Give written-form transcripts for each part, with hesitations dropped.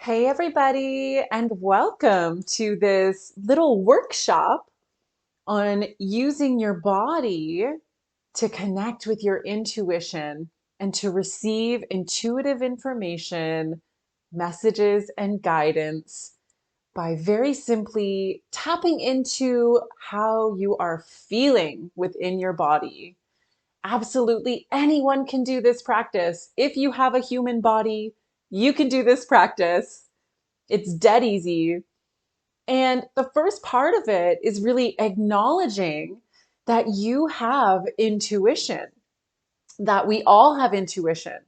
Hey, everybody, and welcome to this little workshop on using your body to connect with your intuition and to receive intuitive information, messages, and guidance by very simply tapping into how you are feeling within your body. Absolutely anyone can do this practice. If you have a human body, you can do this practice. It's dead easy. And the first part of it is really acknowledging that you have intuition, that we all have intuition.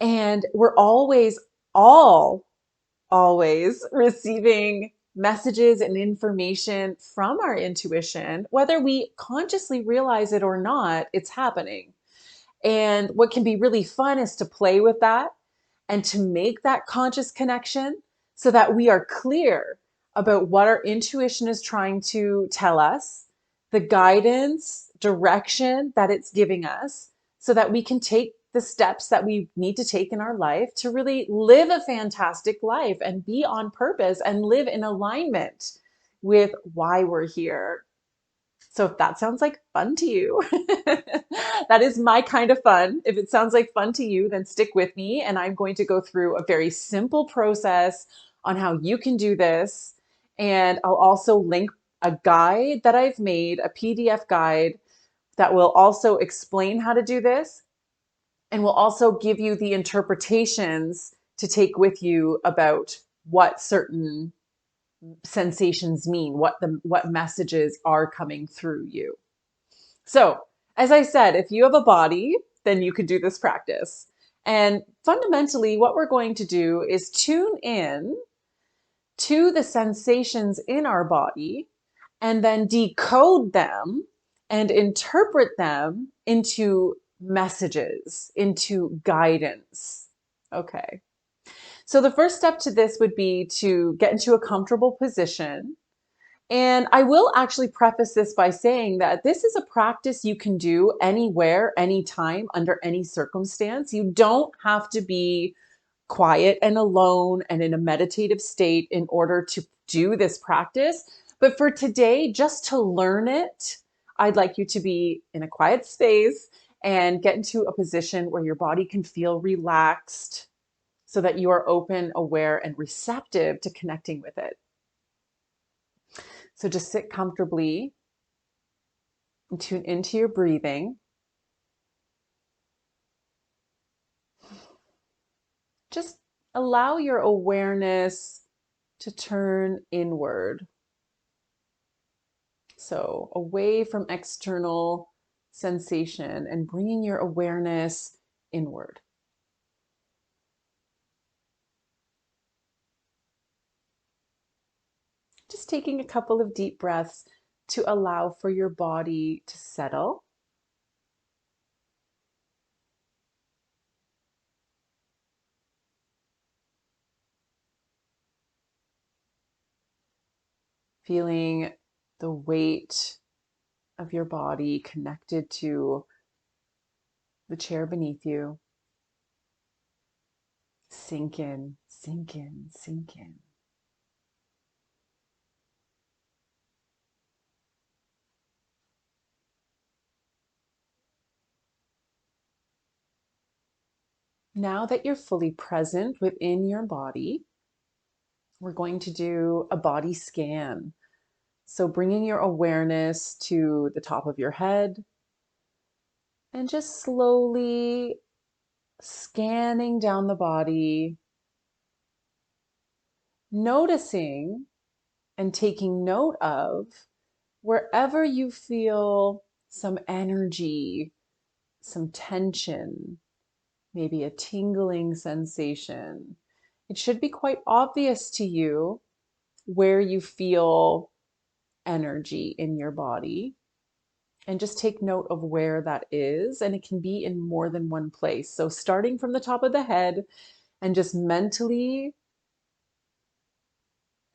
And we're all always receiving messages and information from our intuition, whether we consciously realize it or not, it's happening. And what can be really fun is to play with that and to make that conscious connection so that we are clear about what our intuition is trying to tell us, the guidance, direction that it's giving us, so that we can take the steps that we need to take in our life to really live a fantastic life and be on purpose and live in alignment with why we're here. So if that sounds like fun to you, that is my kind of fun. If it sounds like fun to you, then stick with me. And I'm going to go through a very simple process on how you can do this. And I'll also link a guide that I've made, a PDF guide that will also explain how to do this and will also give you the interpretations to take with you about what certain sensations mean, what messages are coming through you. So, as I said, if you have a body, then you can do this practice. And fundamentally, what we're going to do is tune in to the sensations in our body and then decode them and interpret them into messages, into guidance. Okay. So, the first step to this would be to get into a comfortable position. And I will actually preface this by saying that this is a practice you can do anywhere, anytime, under any circumstance. You don't have to be quiet and alone and in a meditative state in order to do this practice. But for today, just to learn it, I'd like you to be in a quiet space and get into a position where your body can feel relaxed so that you are open, aware, and receptive to connecting with it. So just sit comfortably and tune into your breathing. Just allow your awareness to turn inward. So away from external sensation and bringing your awareness inward. Just taking a couple of deep breaths to allow for your body to settle. Feeling the weight of your body connected to the chair beneath you. Sink in, sink in, sink in. Now that you're fully present within your body, we're going to do a body scan. So bringing your awareness to the top of your head and just slowly scanning down the body, noticing and taking note of wherever you feel some energy, some tension, maybe a tingling sensation. It should be quite obvious to you where you feel energy in your body. And just take note of where that is. And it can be in more than one place. So starting from the top of the head and just mentally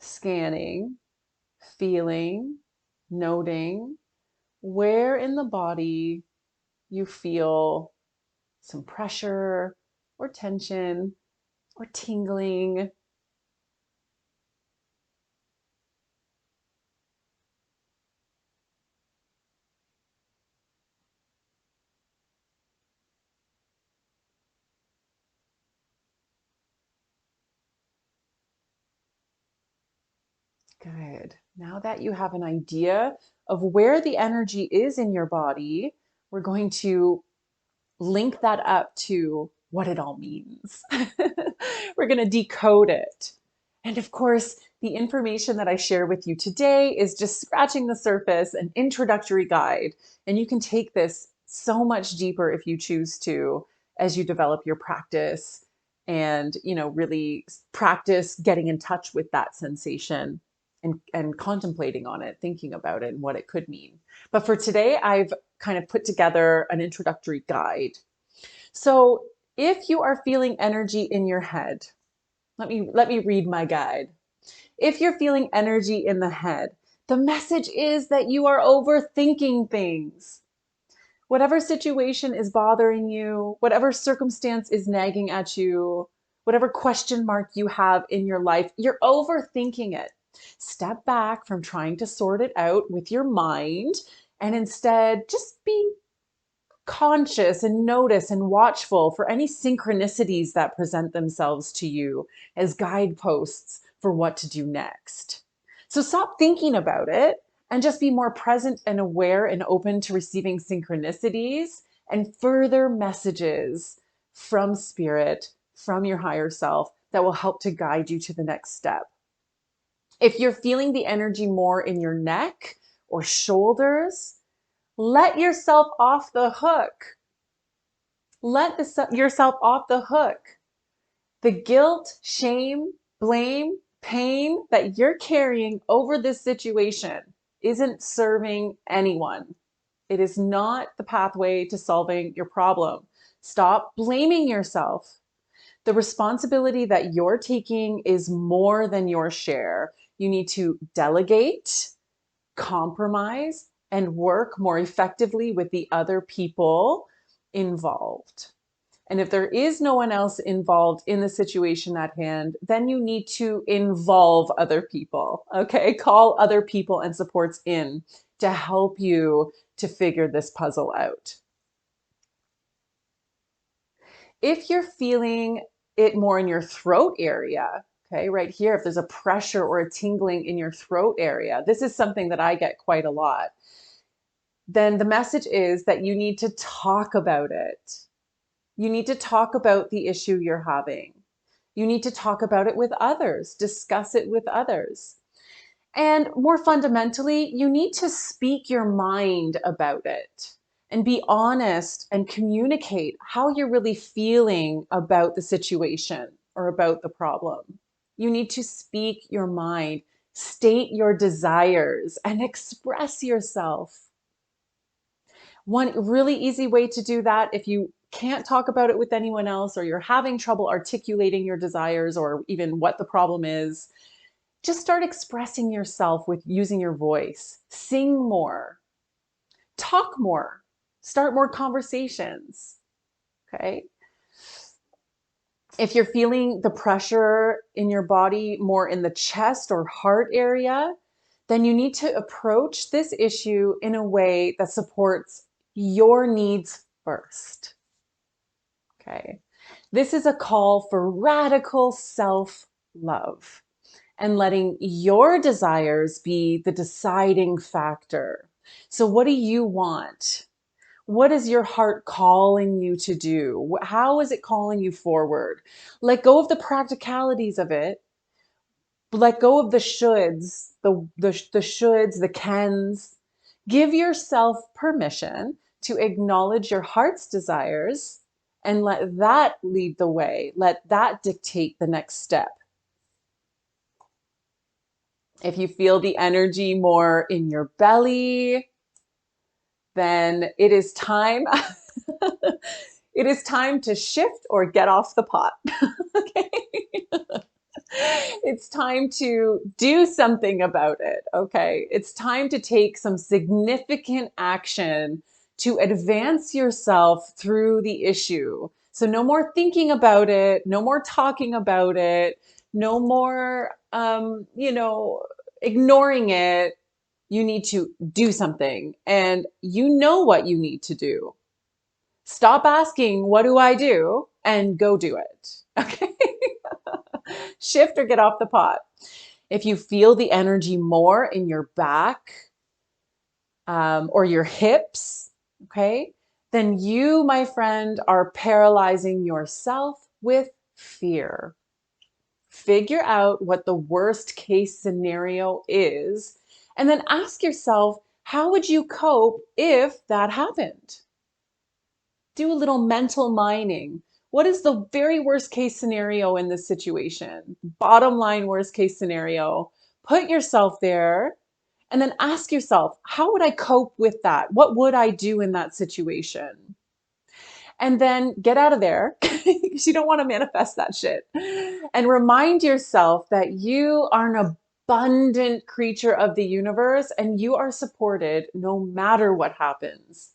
scanning, feeling, noting where in the body you feel some pressure or tension or tingling, Good. Now that you have an idea of where the energy is in your body, we're going to link that up to what it all means. We're going to decode it. And of course, the information that I share with you today is just scratching the surface, an introductory guide. And you can take this so much deeper if you choose to as you develop your practice and, really practice getting in touch with that sensation and contemplating on it, thinking about it and what it could mean. But for today, I've kind of put together an introductory guide. So if you are feeling energy in your head, let me read my guide. If you're feeling energy in the head, the message is that you are overthinking things. Whatever situation is bothering you, whatever circumstance is nagging at you, whatever question mark you have in your life, you're overthinking it. Step back from trying to sort it out with your mind and instead just be conscious and notice and watchful for any synchronicities that present themselves to you as guideposts for what to do next. So stop thinking about it and just be more present and aware and open to receiving synchronicities and further messages from spirit, from your higher self that will help to guide you to the next step. If you're feeling the energy more in your neck or shoulders, let yourself off the hook. Yourself off the hook. The guilt, shame, blame, pain that you're carrying over this situation isn't serving anyone. It is not the pathway to solving your problem. Stop blaming yourself. The responsibility that you're taking is more than your share. You need to delegate, compromise, and work more effectively with the other people involved. And if there is no one else involved in the situation at hand, then you need to involve other people, okay? Call other people and supports in to help you to figure this puzzle out. If you're feeling it more in your throat area, okay, right here, if there's a pressure or a tingling in your throat area, this is something that I get quite a lot, then the message is that you need to talk about it. You need to talk about the issue you're having. You need to talk about it with others, discuss it with others. And more fundamentally, you need to speak your mind about it and be honest and communicate how you're really feeling about the situation or about the problem. You need to speak your mind, state your desires, and express yourself. One really easy way to do that, if you can't talk about it with anyone else or you're having trouble articulating your desires or even what the problem is, just start expressing yourself with using your voice. Sing more, talk more, start more conversations, okay? If you're feeling the pressure in your body more in the chest or heart area, then you need to approach this issue in a way that supports your needs first. Okay. This is a call for radical self-love and letting your desires be the deciding factor. So what do you want? What is your heart calling you to do? How is it calling you forward? Let go of the practicalities of it. Let go of the shoulds, the shoulds, the cans. Give yourself permission to acknowledge your heart's desires and let that lead the way. Let that dictate the next step. If you feel the energy more in your belly, then it is time. It is time to shift or get off the pot. Okay. It's time to do something about it. Okay. It's time to take some significant action to advance yourself through the issue. So no more thinking about it, no more talking about it, no more, ignoring it. You need to do something and you know what you need to do. Stop asking, what do I do? And go do it. Okay. Shift or get off the pot. If you feel the energy more in your back or your hips, okay, then you, my friend, are paralyzing yourself with fear. Figure out what the worst case scenario is, and then ask yourself, how would you cope if that happened? Do a little mental mining. What is the very worst case scenario in this situation? Bottom line, worst case scenario. Put yourself there and then ask yourself, how would I cope with that? What would I do in that situation? And then get out of there because you don't want to manifest that shit. And remind yourself that you are an abundant creature of the universe and you are supported no matter what happens.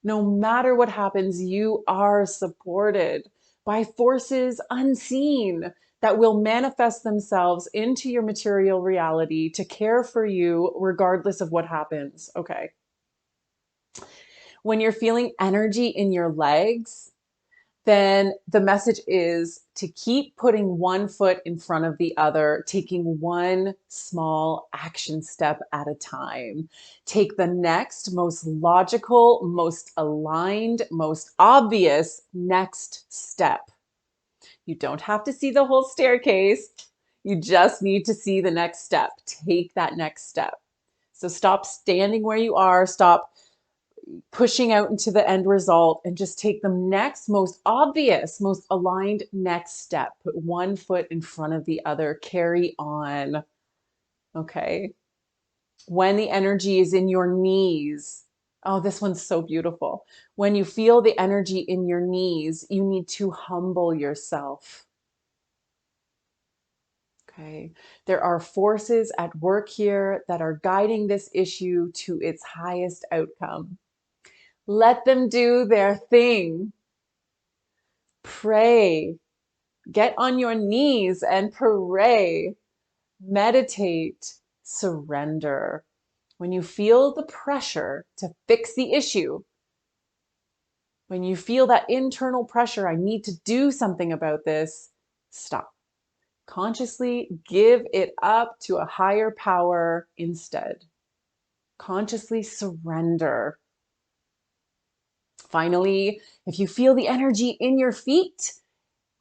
No matter what happens, you are supported by forces unseen that will manifest themselves into your material reality to care for you regardless of what happens. Okay. When you're feeling energy in your legs, then the message is to keep putting one foot in front of the other, taking one small action step at a time. Take the next most logical, most aligned, most obvious next step. You don't have to see the whole staircase. You just need to see the next step. Take that next step. So stop standing where you are. Stop pushing out into the end result and just take the next most obvious, most aligned next step. Put one foot in front of the other. Carry on. Okay. When the energy is in your knees, oh, this one's so beautiful. When you feel the energy in your knees, you need to humble yourself. Okay. There are forces at work here that are guiding this issue to its highest outcome. Let them do their thing. Pray. Get on your knees and pray. Meditate. Surrender. When you feel the pressure to fix the issue, when you feel that internal pressure, I need to do something about this, stop. Consciously give it up to a higher power instead. Consciously surrender. Finally, if you feel the energy in your feet,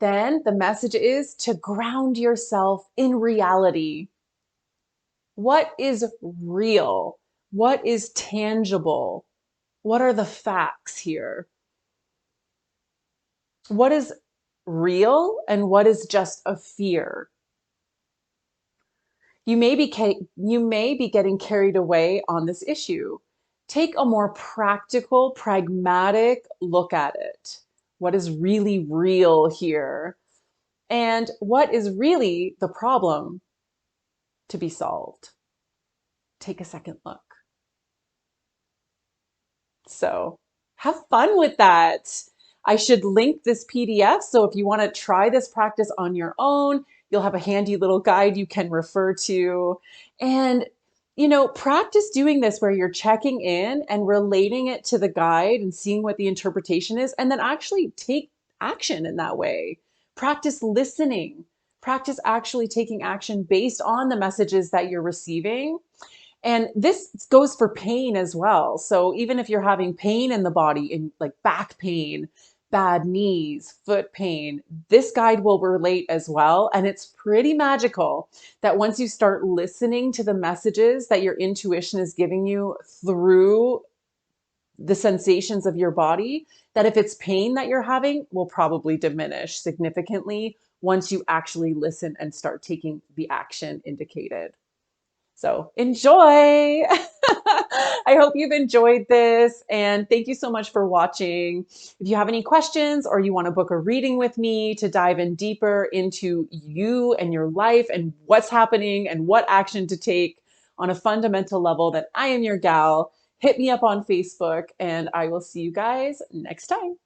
then the message is to ground yourself in reality. What is real? What is tangible? What are the facts here? What is real and what is just a fear? You may be getting carried away on this issue. Take a more practical, pragmatic look at it. What is really real here? And what is really the problem to be solved? Take a second look. So have fun with that. I should link this PDF. So if you want to try this practice on your own, you'll have a handy little guide you can refer to. And, practice doing this where you're checking in and relating it to the guide and seeing what the interpretation is, and then actually take action in that way. Practice listening. Practice actually taking action based on the messages that you're receiving. And this goes for pain as well. So even if you're having pain in the body, in like back pain, bad knees, foot pain, this guide will relate as well. And it's pretty magical that once you start listening to the messages that your intuition is giving you through the sensations of your body, that if it's pain that you're having, will probably diminish significantly once you actually listen and start taking the action indicated. So enjoy. I hope you've enjoyed this. And thank you so much for watching. If you have any questions or you want to book a reading with me to dive in deeper into you and your life and what's happening and what action to take on a fundamental level, that I am your gal, hit me up on Facebook and I will see you guys next time.